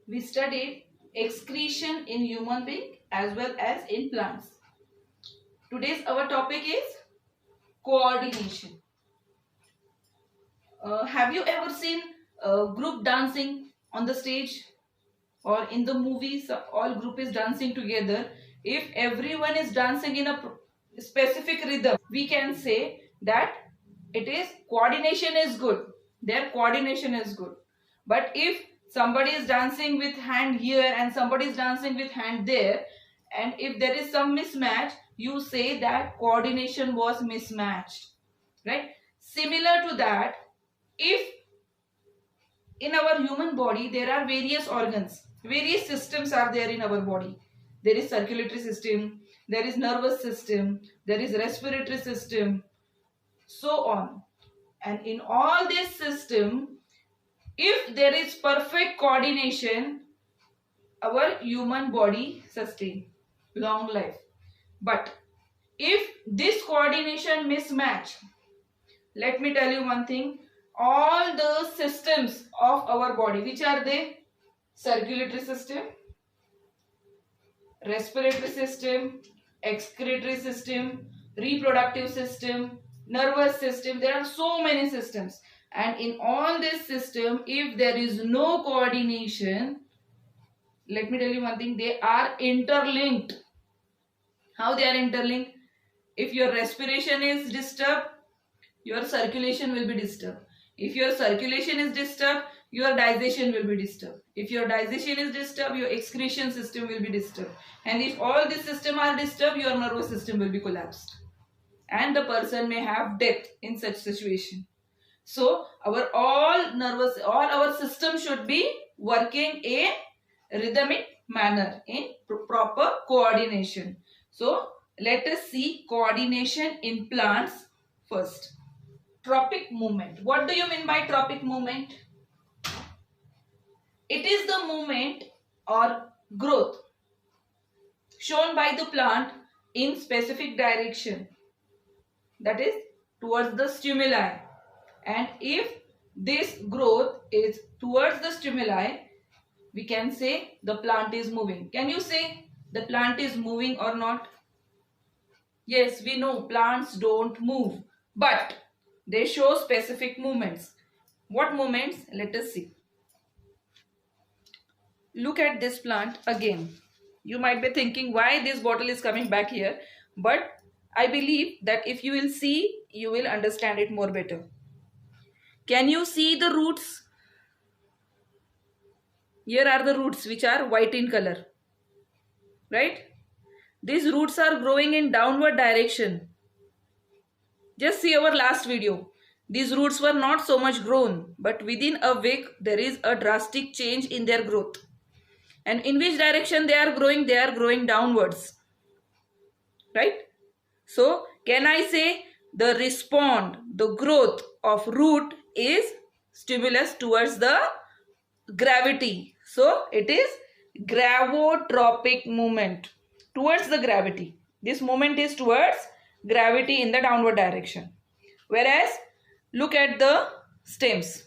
we studied excretion in human being as well as in plants. Today's our topic is coordination. Have you ever seen group dancing on the stage or in the movies? All group is dancing together. If everyone is dancing in a specific rhythm, we can say that it is coordination is good. Their coordination is good. But if somebody is dancing with hand here and somebody is dancing with hand there, and if there is some mismatch, you say that coordination was mismatched, right? Similar to that, if in our human body there are various organs, various systems are there in our body. There is circulatory system, there is nervous system, there is respiratory system, so on. And in all this system, if there is perfect coordination, our human body sustain long life. But if this coordination mismatch, let me tell you one thing, all the systems of our body, which are they? Circulatory system, respiratory system, excretory system, reproductive system, nervous system. There are so many systems. And in all this system, if there is no coordination, let me tell you one thing, they are interlinked. How they are interlinked? If your respiration is disturbed, your circulation will be disturbed. If your circulation is disturbed, your digestion will be disturbed. If your digestion is disturbed, your excretion system will be disturbed. And if all these systems are disturbed, your nervous system will be collapsed. And the person may have death in such situation. So all our system should be working in rhythmic manner, in proper coordination. So let us see coordination in plants first. Tropic movement. What do you mean by tropic movement? It is the movement or growth shown by the plant in specific direction, that is towards the stimuli. And if this growth is towards the stimuli, we can say the plant is moving. Can you say the plant is moving or not? Yes, we know plants don't move, but they show specific movements. What movements? Let us see. Look at this plant again. You might be thinking why this bottle is coming back here, but I believe that if you will see, you will understand it more better. Can you see the roots? Here are the roots which are white in color, right? These roots are growing in downward direction. Just see our last video. These roots were not so much grown, but within a week there is a drastic change in their growth. And in which direction they are growing? They are growing downwards, right? So can I say the growth of root is stimulus towards the gravity. So it is gravitropic movement towards the gravity. This movement is towards gravity in the downward direction. Whereas look at the stems.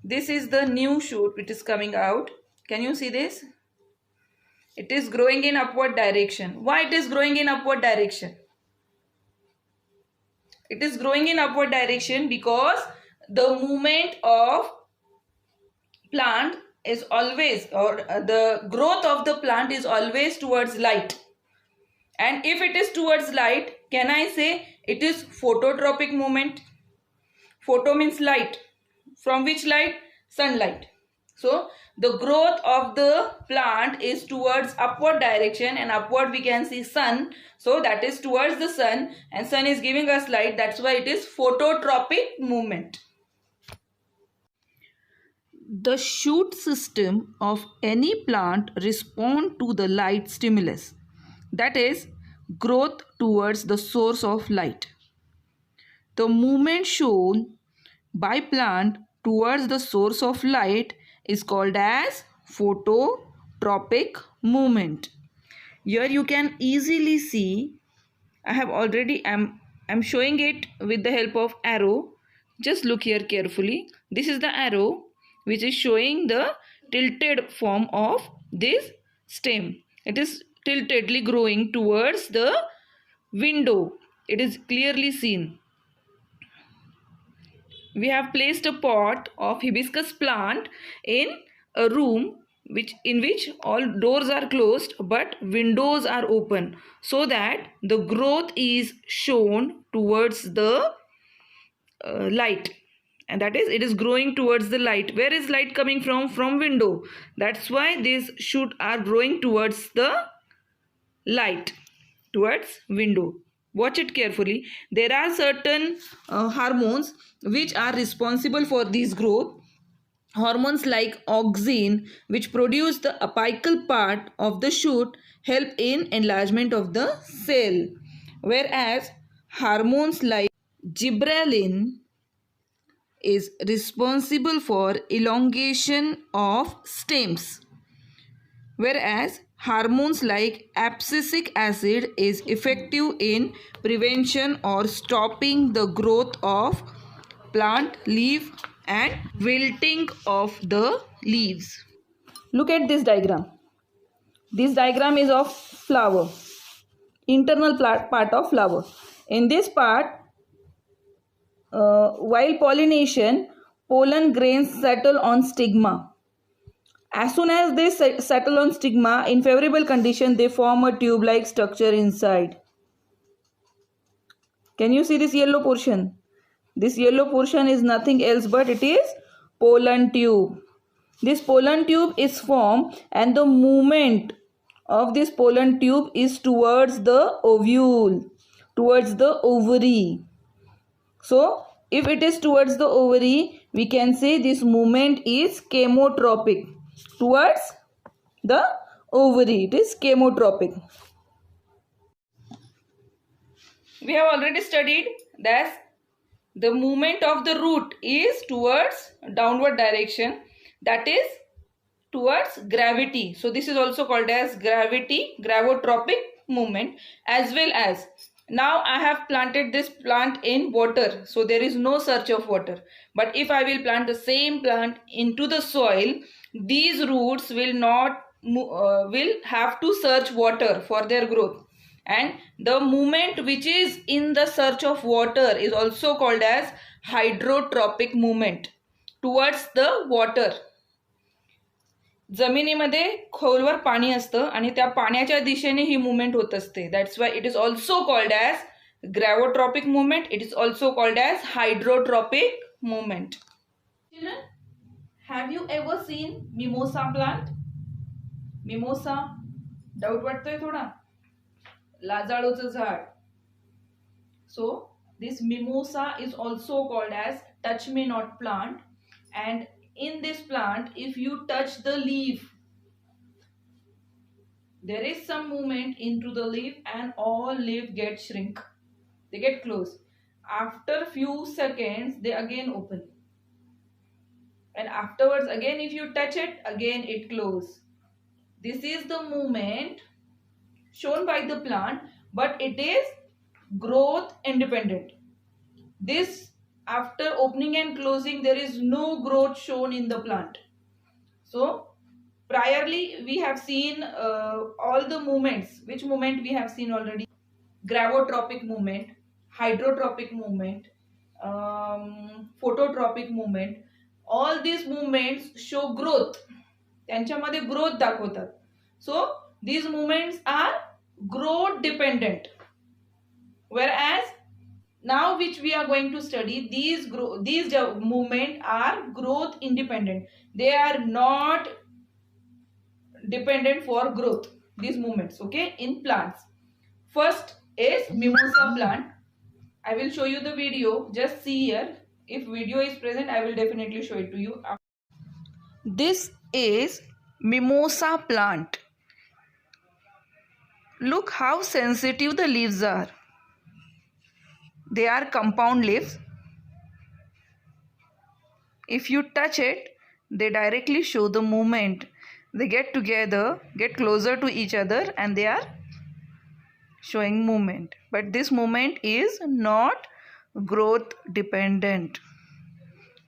This is the new shoot which is coming out. Can you see this? It is growing in upward direction. Why it is growing in upward direction? It is growing in upward direction because the movement of plant is always, or the growth of the plant is always towards light. And if it is towards light, can I say it is phototropic movement? Photo means light. From which light? Sunlight. So the growth of the plant is towards upward direction, and upward we can see sun. So that is towards the sun, and sun is giving us light. That's why it is phototropic movement. The shoot system of any plant respond to the light stimulus. That is growth towards the source of light. The movement shown by plant towards the source of light is called as phototropic movement. Here you can easily see, I'm showing it with the help of arrow. Just look here carefully. This is the arrow, which is showing the tilted form of this stem. It is tiltedly growing towards the window. It is clearly seen. We have placed a pot of hibiscus plant in a room in which all doors are closed but windows are open, so that the growth is shown towards the light, and that is, it is growing towards the light. Where is light coming from window. That's why these shoot are growing towards the light, towards window. Watch it carefully. There are certain hormones which are responsible for this growth. Hormones like auxin, which produce the apical part of the shoot, help in enlargement of the cell, whereas hormones like gibberellin is responsible for elongation of stems, whereas hormones like abscisic acid is effective in prevention or stopping the growth of plant leaf and wilting of the leaves. Look at this diagram. This diagram is of flower, internal part of flower. In this part, while pollination, pollen grains settle on stigma. As soon as they settle on stigma, in favorable condition, they form a tube-like structure inside. Can you see this yellow portion? This yellow portion is nothing else but it is pollen tube. This pollen tube is formed and the movement of this pollen tube is towards the ovule, towards the ovary. So, if it is towards the ovary, we can say this movement is chemotropic. Towards the ovary, it is chemotropic. We have already studied that the movement of the root is towards downward direction, that is towards gravity. So this is also called as gravitropic movement, as well as now I have planted this plant in water, so there is no search of water. But if I will plant the same plant into the soil, these roots will have to search water for their growth. And the movement which is in the search of water is also called as hydrotropic movement towards the water. जमिनीमध्ये खोलवर पाणी असतं आणि त्या पाण्याच्या दिशेने ही movement होत असते. That's why it is also called as gravitropic movement. It is also called as hydrotropic movement. Children, have you ever seen mimosa plant? Mimosa, doubt वाटतोय थोडा? लाजाळूचं झाड. So this mimosa is also called as touch me not plant, and in this plant, if you touch the leaf, there is some movement into the leaf and all leaf get shrink. They get closed. After few seconds, they again open. And afterwards, again if you touch it, again it closes. This is the movement shown by the plant, but it is growth independent. This after opening and closing, there is no growth shown in the plant. So priorly we have seen all the movements. Which movement we have seen already? Gravitropic movement, hydrotropic movement, phototropic movement. All these movements show growth. त्यांच्यामध्ये growth दाखवतात. So these movements are growth dependent. Whereas now which we are going to study, these movement are growth independent. They are not dependent for growth, these movements, okay, in plants. First is mimosa plant. I will show you the video. Just see here. If video is present, I will definitely show it to you. This is mimosa plant. Look how sensitive the leaves are. They are compound leaves. If you touch it, they directly show the movement. They get together, get closer to each other, and they are showing movement. But this movement is not growth dependent.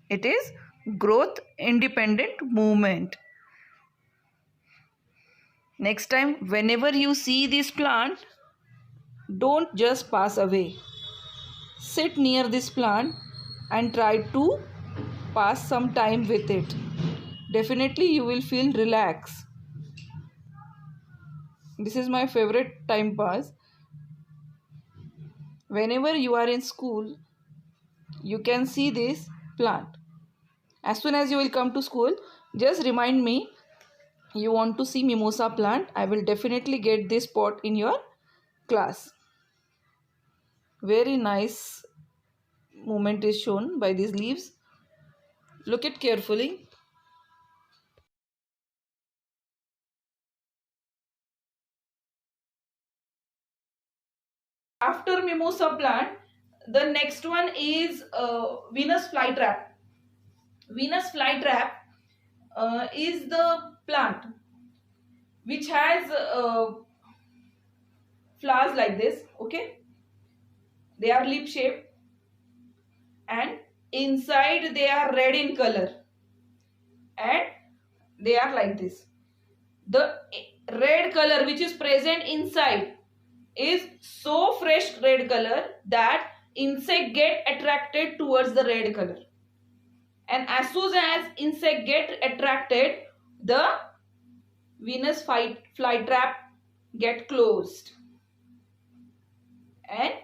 It is growth independent movement. Next time, whenever you see this plant, don't just pass away. Sit near this plant and try to pass some time with it. Definitely you will feel relaxed. This is my favorite time pass. Whenever you are in school, you can see this plant. As soon as you will come to school, just remind me you want to see mimosa plant. I will definitely get this pot in your class. Very nice movement is shown by these leaves. Look it carefully. After mimosa plant, the next one is Venus flytrap. Venus flytrap is the plant which has flowers like this. Okay, they are leaf shaped and inside they are red in color and they are like this. The red color which is present inside is so fresh red color that insect get attracted towards the red color, and as soon as insect get attracted, the Venus flytrap get closed, and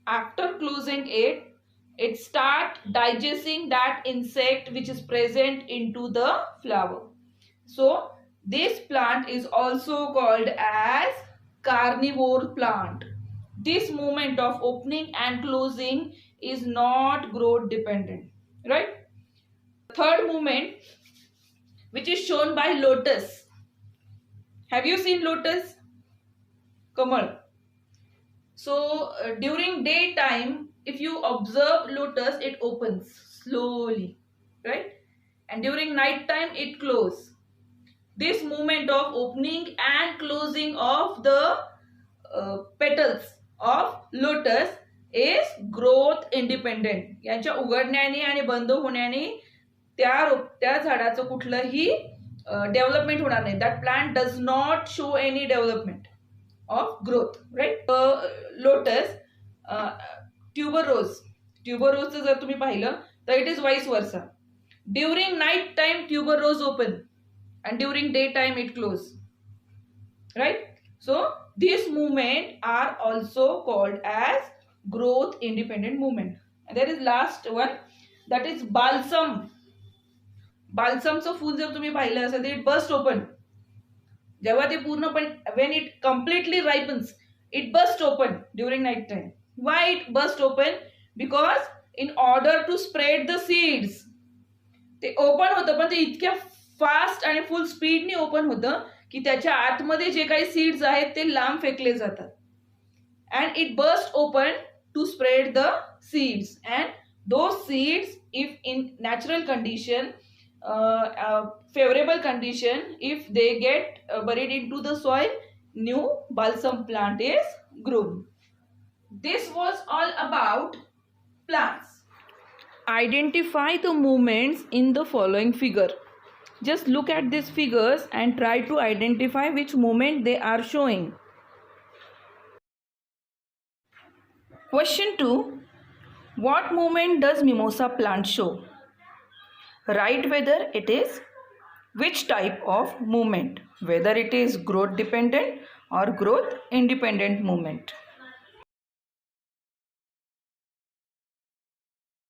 after closing it start digesting that insect which is present into the flower. So this plant is also called as carnivore plant. This movement of opening and closing is not growth dependent, right? Third movement, which is shown by lotus. Have you seen lotus? Kamal. So during daytime, if you observe lotus, it opens slowly, right? And during night time, it closes. This movement of opening and closing of the petals of lotus is growth independent. यांच्या उघडण्याने आणि बंद होण्याने त्या झाडाचं कुठलंही development होणार नाही. That plant does not show any development of growth, right? Lotus, tuberose. Tuberose जर तुम्ही पाहिलं तर it is vice versa. During night time tuberose open and during daytime it close, right? So these movement are also called as growth independent movement. And there is last one, that is balsam. Balsamचं फूल जर तुम्ही पाहिलं असेल तर it burst open. जेव्हा ते पूर्णपणे, when it completely ripens, it burst open during night time. Why it burst open? Because in order to spread the seeds, ते open होतं पण ते इतक्या फास्ट आणि फुल स्पीडने ओपन होतं की त्याच्या आतमध्ये जे काही सीड्स आहेत ते लांब फेकले जातात. And it burst open to spread the seeds, and those seeds, if in natural condition, favorable condition, if they get buried into the soil, new balsam plant is grown. This was all about plants. Identify the movements in the following figure. Just look at these figures and try to identify which movement they are showing. Question 2. What movement does mimosa plant show? Write whether it is which type of movement, whether it is growth dependent or growth independent movement.